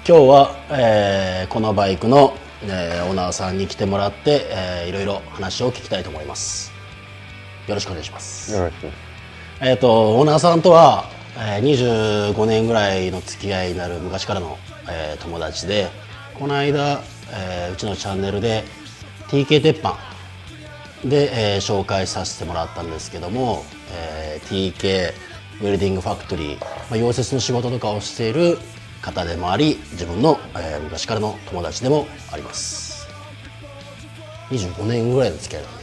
今日は、このバイクの、オーナーさんに来てもらって、いろいろ話を聞きたいと思います。よろしくお願いします。よろしく。オーナーさんとは、25年ぐらいの付き合いになる昔からの、友達で、この間、うちのチャンネルで TK 鉄板で、紹介させてもらったんですけども、TK ウェルディングファクトリー、溶接の仕事とかをしている方でもあり、自分の、昔からの友達でもあります。25年ぐらいの付き合いだね。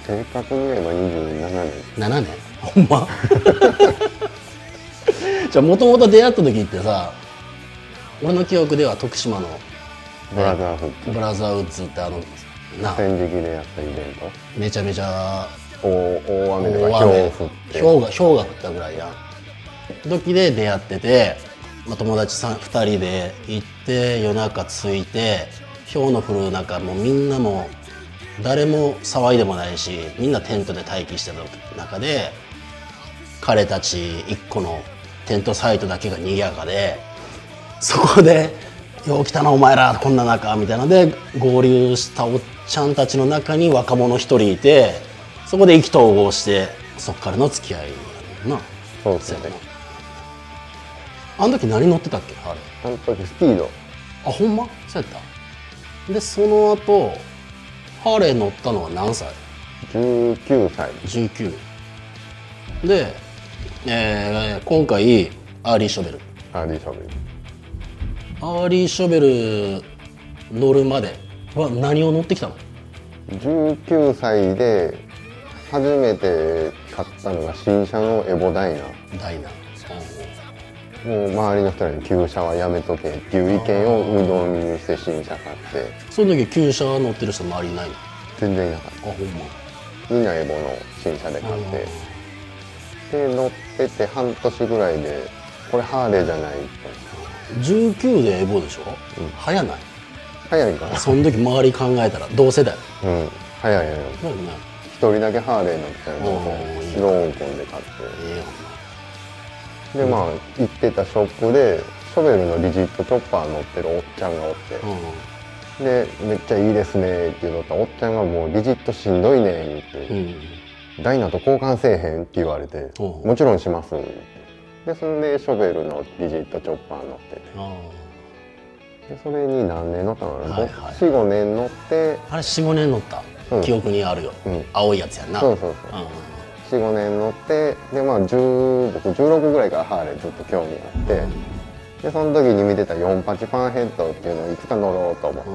正確に言えば27年。7年ほんまじゃあもともと出会った時ってさ、俺の記憶では徳島のブラザーフッズ。ブラザーウッズってな戦時期でやったイベント。めちゃめちゃ大雨とか大雨氷降って。氷が降ったぐらいやん時で出会ってて、友達2人で行って夜中着いて、氷の降る中もうみんなも誰も騒いでもないし、みんなテントで待機してた中で、彼たち1個のテントサイトだけが賑やかで、そこで「よう来たなお前らこんな中」みたいなので合流したおっちゃんたちの中に若者1人いて、そこで意気投合して、そっからの付き合いやな。そうですね。あの時何乗ってたっけあれ。あの時スピード。あ、ほんまそうやった。でその後ハーレー乗ったのは何歳19歳。19で、今回アーリーショベルアーリーショベル。アーリーショベル乗るまでは何を乗ってきたの19歳で初めて買ったのが新車のエボダイナ。ダイナ。もう周りの人らに旧車はやめとけっていう意見を鵜呑みにして新車買って。その時旧車乗ってる人周りいないの？全然いなかっあ、ほんま。た。みんなエボの新車で買ってで乗ってて半年ぐらいでこれハーレーじゃないと。19でエボでしょ、早ない？早いかな。その時周り考えたら同世代うん早いよ。だよね。一人だけハーレー乗ってたのをローン組んで買って、でまあ行ってたショップでショベルのリジットチョッパー乗ってるおっちゃんがおって、でめっちゃいいですねって言うとおっちゃんがもうリジットしんどいねんって、ダイナと交換せえへんって言われて、もちろんしますって。でそれでショベルのリジットチョッパー乗ってて、でそれに何年乗ったのかな、45年乗って。あれ45年乗った、記憶にあるよ、青いやつやんな。そうそうそう、45年乗って、でまあ僕16ぐらいからハーレーずっと興味があって、でその時に見てた48ファンヘッドっていうのをいつか乗ろうと思って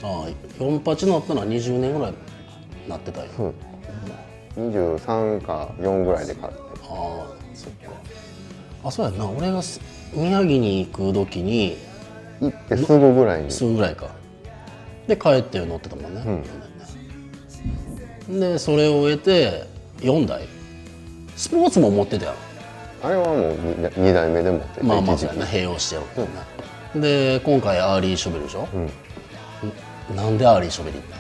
て、48乗ったのは20年ぐらいなってたよ、23か4ぐらいで買って。ああそっか。あ、そうやんな。俺が宮城に行く時に行ってすぐぐらいにすぐぐらいかで帰って乗ってたもんね、でそれを終えて4台スポーツも持ってたよ。あれはもう 2台目で持ってまあまあそうやな、併用してよ、で今回アーリーショベルでしょ、なんでアーリーショベル行った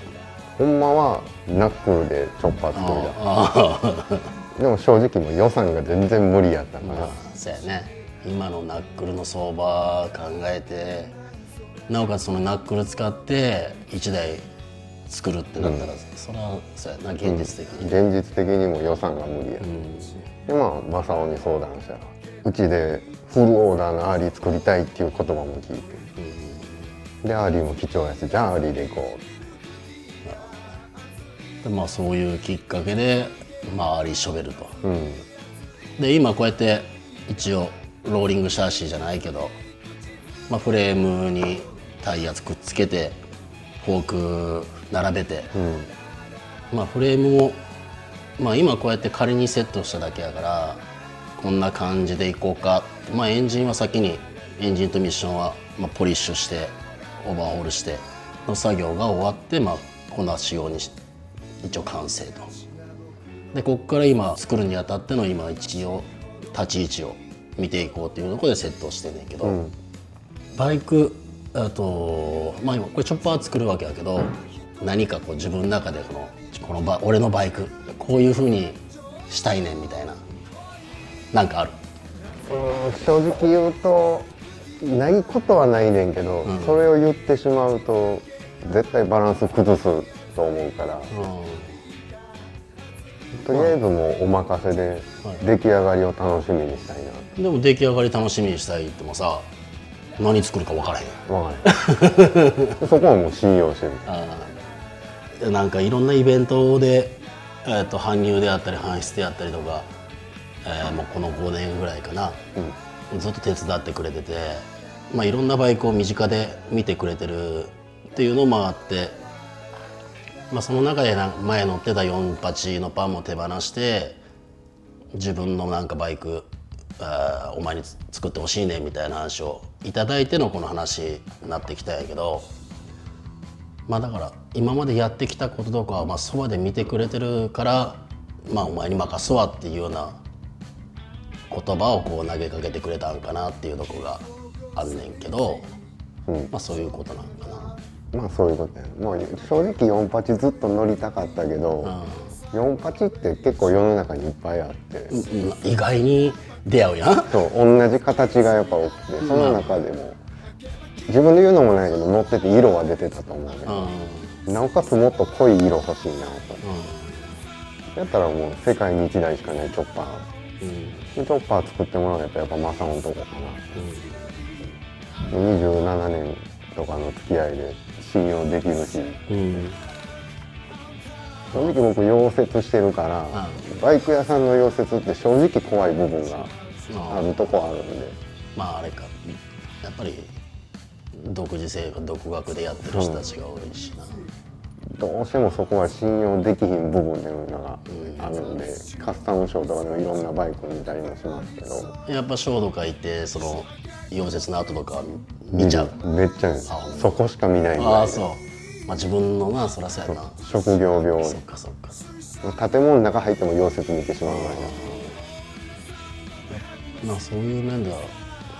の？ほんまはナックルでチョッパー作りだでも正直もう予算が全然無理やったから、そうやね。今のナックルの相場考えて、なおかつそのナックル使って1台作るってなったら、それはそうやな、現実的に、現実的にも予算が無理や、でまあ正雄に相談したら、うちでフルオーダーのアーリー作りたいっていう言葉も聞いて、でアーリーも貴重やし、じゃあアーリーで行こう。でまあそういうきっかけで、まあアーリーショベルと、で今こうやって一応ローリングシャーシーじゃないけど、まあ、フレームにタイヤくっつけてフォーク並べて、まあフレームも、まあ、今こうやって仮にセットしただけやから、こんな感じでいこうか。まあエンジンは先にエンジンとミッションはまあポリッシュしてオーバーホールしての作業が終わって、まあこんな仕様に一応完成と。でここから今作るにあたっての今一応立ち位置を見ていこうっていうところでセットしてんねんけど、バイクまあ今これチョッパー作るわけやけど、何かこう自分の中で俺のバイクこういう風にしたいねんみたいななんかある？正直言うとないことはないねんけど、それを言ってしまうと絶対バランス崩すと思うから、とりあえずもうお任せで出来上がりを楽しみにしたいな。でも出来上がり楽しみにしたいってもさ、何作るか分からへん。分からへんそこはもう信用してる。なんかいろんなイベントで、搬入であったり搬出であったりとか、もうこの5年ぐらいかな、ずっと手伝ってくれてて、まあ、いろんなバイクを身近で見てくれてるっていうのもあって、まあ、その中で前乗ってた48のパンも手放して自分のなんかバイクお前に作ってほしいねみたいな話をいただいてのこの話になってきたんやけど、まあだから今までやってきたこととかはまあそばで見てくれてるから、まあお前に任すわっていうような言葉をこう投げかけてくれたんかなっていうとこがあんねんけど、まあそういうことなんかな。まあそういうことや。もう正直48ずっと乗りたかったけど、48って結構世の中にいっぱいあって、意外に出会うやん。そう同じ形がやっぱ多くて、その中でも自分で言うのもないけど乗ってて色は出てたと思うけど、なおかつもっと濃い色欲しいなと、やったらもう世界に1台しかないチョッパー、チョッパー作ってもらうのやっぱマサオのとこかな、27年とかの付き合いで信用できるし、正直僕溶接してるから、バイク屋さんの溶接って正直怖い部分があるとこあるんで、まああれか、やっぱり独自性が独学でやってる人たちが多いしな、どうしてもそこは信用できひん部分っていうのがあるんで、カスタムショーとかでもいろんなバイク見たりもしますけど、やっぱショーとか行ってその溶接の後とか見ちゃう。めっちゃそこしか見ないぐらい。そう、まあ自分のな、そらそうやな、職業病。そっかそっか。建物の中入っても溶接見てしまうぐらいな。まあそういう面では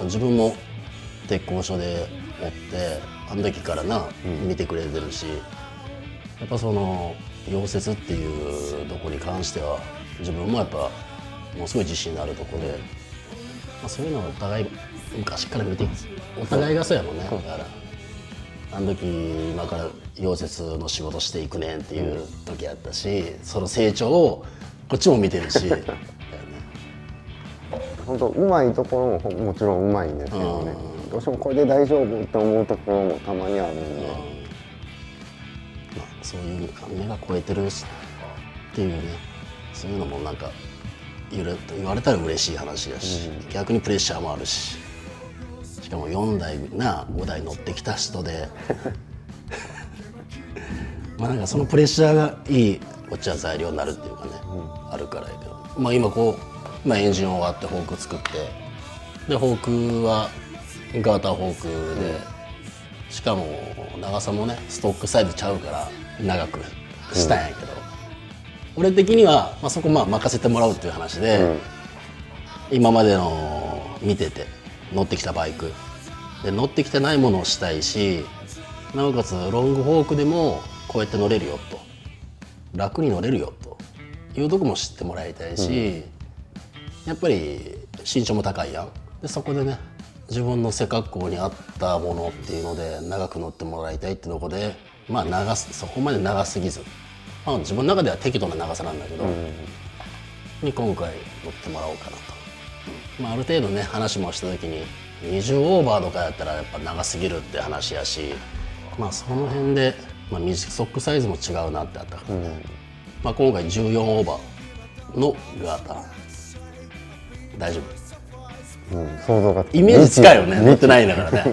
自分も鉄工所でおってあの時からな、見てくれてるし、やっぱその溶接っていうとこに関しては自分もやっぱものすごい自信のあるとこで、まあ、そういうのはお互い昔から見てお互いがそうやもんね。だからあの時今から溶接の仕事していくねんっていう時やったし、その成長をこっちも見てるし本当うまいところももちろんうまいんですけどね、どうしてもこれで大丈夫って思うところもたまにあるんで、まあ、そういう目が超えてるっていうね、そういうのもなんか言われたら嬉しい話やし、逆にプレッシャーもあるし、しかも4台な5台乗ってきた人でまあなんかそのプレッシャーがいいこっちは材料になるっていうかね、あるからやけど、まあ今こう、まあ、エンジン終わってフォーク作って、でフォークはガーターフォークで、しかも長さもねストックサイズちゃうから長くしたんやけど、俺的には、まあ、そこまあ任せてもらうっていう話で、今までの見てて乗ってきたバイクで乗ってきてないものをしたいし、なおかつロングフォークでもこうやって乗れるよと、楽に乗れるよというとこも知ってもらいたいし、やっぱり身長も高いやん。でそこでね自分の背格好に合ったものっていうので長く乗ってもらいたいってとこで、まあそこまで長すぎず、まあ、自分の中では適度な長さなんだけど、に今回乗ってもらおうかなと、まあ、ある程度ね話もした時に20オーバーとかやったらやっぱ長すぎるって話やし、まあその辺で、まあ、ソックサイズも違うなってあったから、まあ、今回14オーバーのガーター大丈夫、想像がイメージ近いよね、乗ってないんだからね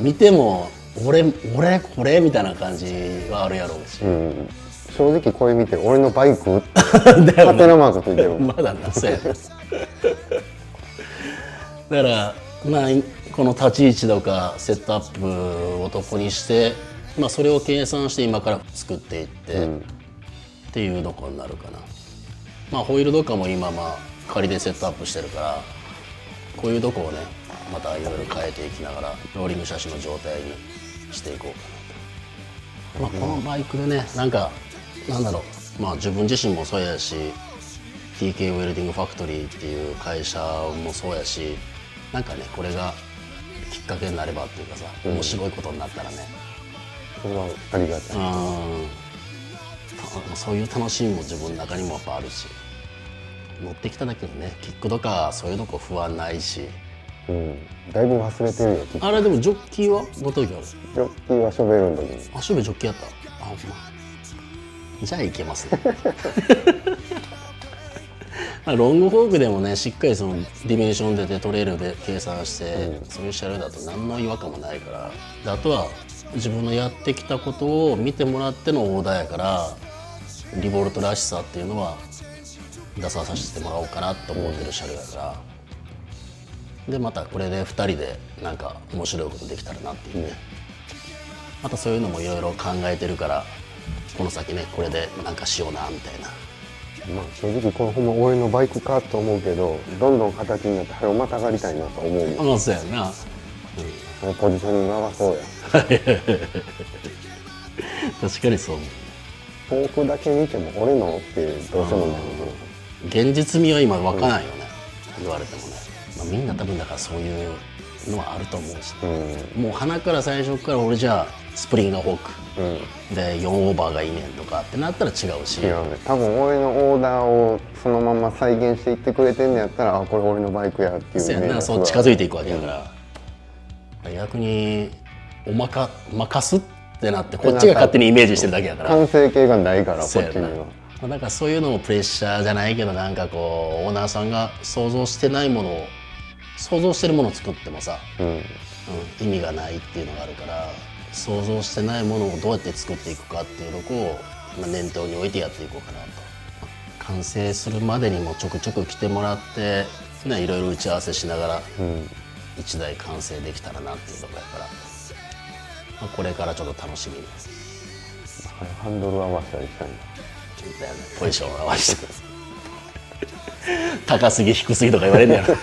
見ても俺これみたいな感じはあるやろうし、正直これ見て俺のバイクハテナマークついてるまだな、そうやなだからまあこの立ち位置とかセットアップをとこにして、まあ、それを計算して今から作っていって、っていうとこになるかな。まあホイールとかも今まあ仮でセットアップしてるから、こういうとこをねまたいろいろ変えていきながらローリング車種の状態にしていこうかなと。まあ、このバイクでねなんだろう、まあ自分自身もそうやし TK ウェルディングファクトリーっていう会社もそうやし、なんかねこれがきっかけになればっていうかさ、面白いことになったらね、それはありがたい。そういう楽しみも自分の中にもやっぱあるし、乗ってきただけどね、キックとかそういうのこ不安ないし、だいぶ忘れてるよ。あれでもジョッキーはどの時ある？ジョッキーはショベルの時に。あ、ショベジョッキーやった。あ、ほんま。じゃあいけますね。ロングフォークでもね、しっかりそのディメンションでトレールで計算して、そういう車両だと何の違和感もないから、であとは自分のやってきたことを見てもらってのオーダーやから、リボルトらしさっていうのは出させてもらおうかなと思ってる車両やから、でまたこれで2人でなんか面白いことできたらなっていうね、またそういうのもいろいろ考えてるから、この先ねこれでなんかしようなみたいな。まあ正直このほんま俺のバイクかと思うけど、どんどん形になって早またがりたいなと思うよ。まあそうやな、ポジショニング合わそうや。確かにそう思う。遠くだけ見ても俺のってどうしてもなるけど、現実味は今湧かないよね、言われてもね、まあ、みんな多分だからそういうのはあると思うし、もう鼻から最初から俺じゃあスプリンガーフォーク、で4オーバーがいいねんとかってなったら違うし、違うね。多分俺のオーダーをそのまま再現していってくれてんのやったら、あ、これ俺のバイクやっていうそうやな、そう近づいていくわけだから、逆に任すってなってこっちが勝手にイメージしてるだけやから、完成形がないからこっちには。だからそういうのもプレッシャーじゃないけど、なんかこうオーナーさんが想像してないものを想像してるものを作ってもさ、意味がないっていうのがあるから、想像してないものをどうやって作っていくかっていうのを念頭に置いてやっていこうかなと。完成するまでにもちょくちょく来てもらって、いろいろ打ち合わせしながら1台完成できたらなっていうところやから、これからちょっと楽しみに。ハンドル合わせたりしたいな。だよね、ポジションを合わせて高すぎ低すぎとか言われるんやろ。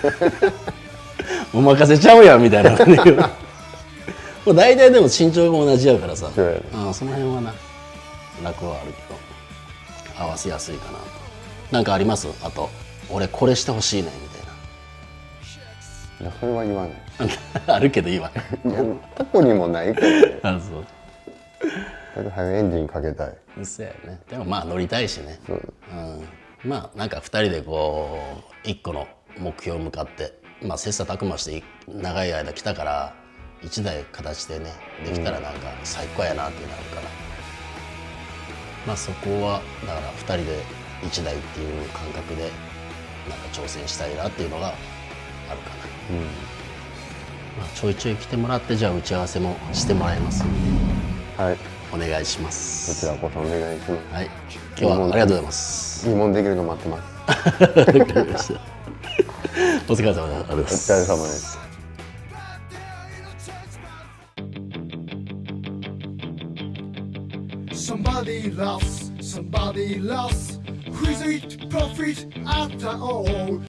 お任せちゃうやんみたいな。もう大体でも身長が同じやからさ、その辺はな楽はあるけど合わせやすいかなと。なんかあります？あと俺これしてほしいねみたいな。いやそれは言わない。あるけど言わない。いや特にもないけどね。あ、そう。だけど早くエンジンかけたい。そうやね。でもまあ乗りたいしね。まあなんか2人でこう1個の目標に向かって、まあ切磋琢磨して長い間来たから、1台形でねできたらなんか最高やなってなるから、まあそこはだから2人で1台っていう感覚でなんか挑戦したいなっていうのがあるかな。まあ、ちょいちょい来てもらって、じゃあ打ち合わせもしてもらいますんで、はい、お願いします。こちらこそお願いします。はい、今日はありがとうございます。いいもんできるの待ってます。お疲れ様です。お疲れ様です。Somebody loves, who is it profit after all?